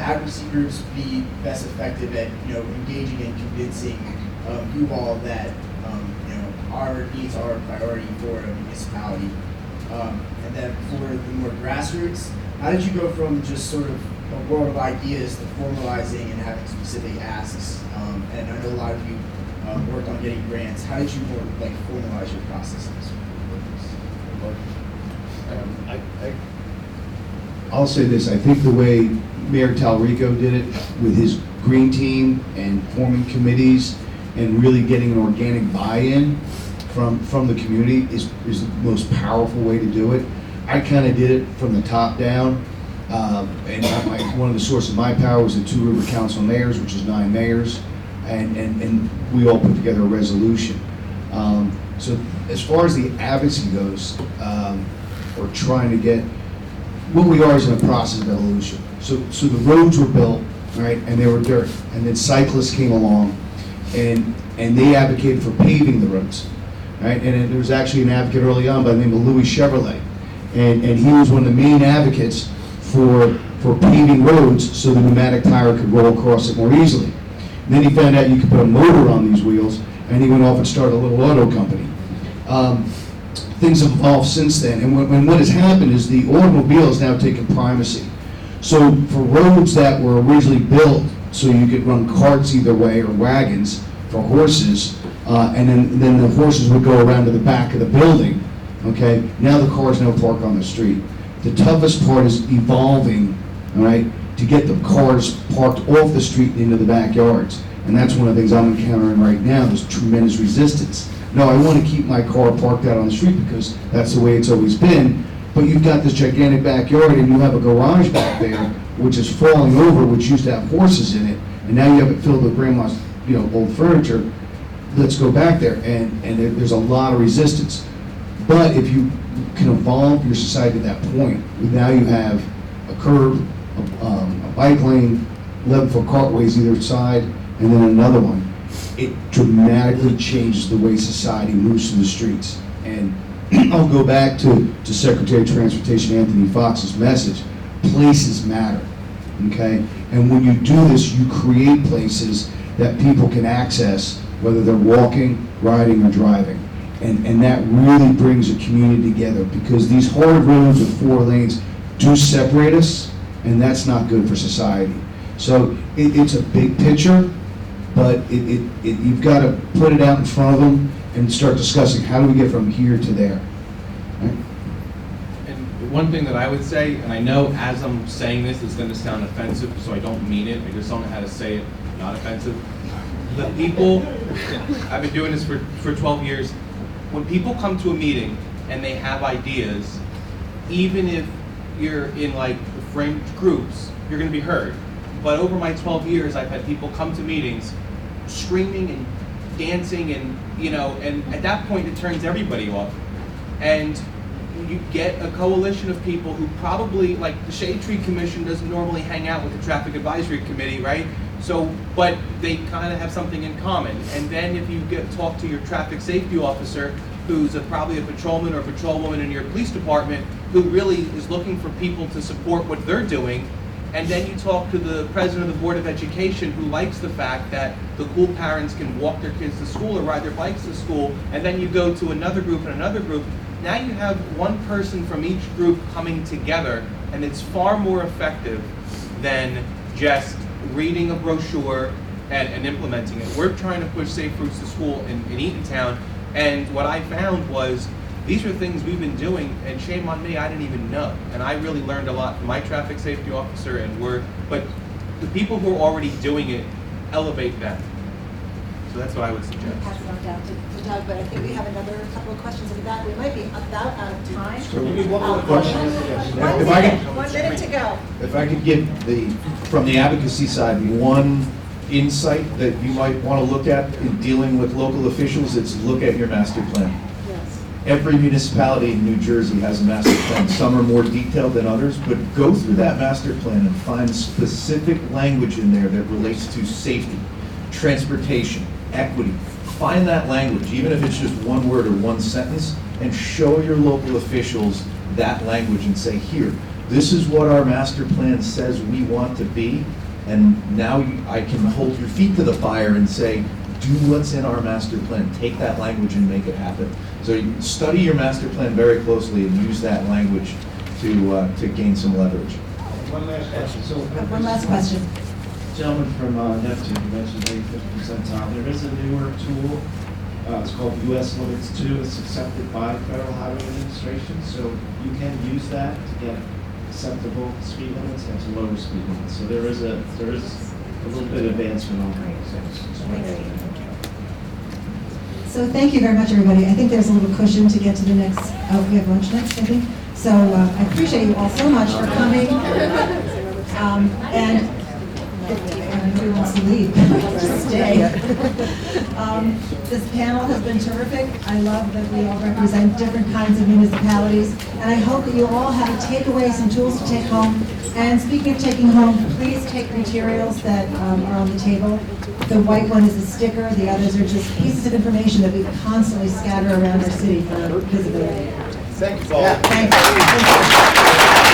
advocacy groups be best effective at, engaging and convincing you all that, our needs are a priority for a municipality? And then for the more grassroots, how did you go from just sort of a world of ideas to formalizing and having specific asks? And I know a lot of you worked on getting grants. How did you more formalize your processes? I'll say this, I think the way Mayor Talrico did it with his green team and forming committees and really getting an organic buy-in from the community is the most powerful way to do it. I kind of did it from the top down, and one of the sources of my power was the Two River Council of Mayors, which is 9 mayors, and we all put together a resolution. So as far as the advocacy goes, we're trying to get, what we are is in a process of evolution. So the roads were built, right, and they were dirt, and then cyclists came along, and they advocated for paving the roads, right? And then there was actually an advocate early on by the name of Louis Chevrolet, and he was one of the main advocates for paving roads so the pneumatic tire could roll across it more easily. And then he found out you could put a motor on these wheels, and he went off and started a little auto company. Things have evolved since then, and what has happened is the automobile has now taken primacy. So for roads that were originally built so you could run carts either way or wagons for horses, and then the horses would go around to the back of the building, okay? Now the cars now park on the street. The toughest part is evolving, all right, to get the cars parked off the street and into the backyards. And that's one of the things I'm encountering right now, there's tremendous resistance. No, I want to keep my car parked out on the street because that's the way it's always been, but you've got this gigantic backyard and you have a garage back there which is falling over, which used to have horses in it, and now you have it filled with grandma's, old furniture. Let's go back there, and there's a lot of resistance. But if you can evolve your society to that point, now you have a curb, a bike lane, 11-foot cartways either side, and then another one. It dramatically changes the way society moves through the streets. And I'll go back to Secretary of Transportation Anthony Fox's message, places matter, okay? And when you do this, you create places that people can access, whether they're walking, riding, or driving. And that really brings a community together, because these hard roads with 4 lanes do separate us, and that's not good for society. So it's a big picture, but you've got to put it out in front of them and start discussing how do we get from here to there. Right? And one thing that I would say, and I know as I'm saying this, it's going to sound offensive, so I don't mean it. I just don't know how to say it not offensive. The people, I've been doing this for 12 years. When people come to a meeting and they have ideas, even if you're in framed groups, you're going to be heard. But over my 12 years, I've had people come to meetings screaming and dancing, and and at that point it turns everybody off. And you get a coalition of people who probably, like the Shade Tree Commission doesn't normally hang out with the Traffic Advisory Committee, right? So, but they kind of have something in common. And then if you talk to your traffic safety officer, who's probably a patrolman or patrolwoman in your police department, who really is looking for people to support what they're doing. And then you talk to the president of the Board of Education, who likes the fact that the cool parents can walk their kids to school or ride their bikes to school. And then you go to another group and another group. Now you have one person from each group coming together, and it's far more effective than just reading a brochure and implementing it. We're trying to push safe routes to school in Eatontown, and what I found was these are things we've been doing, and shame on me, I didn't even know. And I really learned a lot from my traffic safety officer, but the people who are already doing it, elevate them. So that's what I would suggest. Pass it on down to Doug, but I think we have another couple of questions in the back. We might be about out of time. Maybe one more question. 1 minute to go. If I could give from the advocacy side, one insight that you might want to look at in dealing with local officials, it's look at your master plan. Yes. Every municipality in New Jersey has a master plan. Some are more detailed than others, but go through that master plan and find specific language in there that relates to safety, transportation, equity. Find that language, even if it's just one word or one sentence, and show your local officials that language and say, here, this is what our master plan says we want to be, and now I can hold your feet to the fire and say, do what's in our master plan, take that language and make it happen. So you study your master plan very closely and use that language to gain some leverage. One last question. So, One last question. Gentleman from Neptune, you mentioned a 50 percentile. There is a newer tool. It's called US Limits 2. It's accepted by Federal Highway Administration. So you can use that to get acceptable speed limits and to lower speed limits. So there is a little bit of advancement on that. So thank you very much, everybody. I think there's a little cushion to get to the next, we have lunch next, I think. So I appreciate you all so much for coming. And everybody wants to leave, just stay. This panel has been terrific. I love that we all represent different kinds of municipalities. And I hope that you all have a takeaway, some tools to take home. And speaking of taking home, please take materials that are on the table. The white one is a sticker. The others are just pieces of information that we constantly scatter around our city for visibility. Thank you, Paul. Thank you.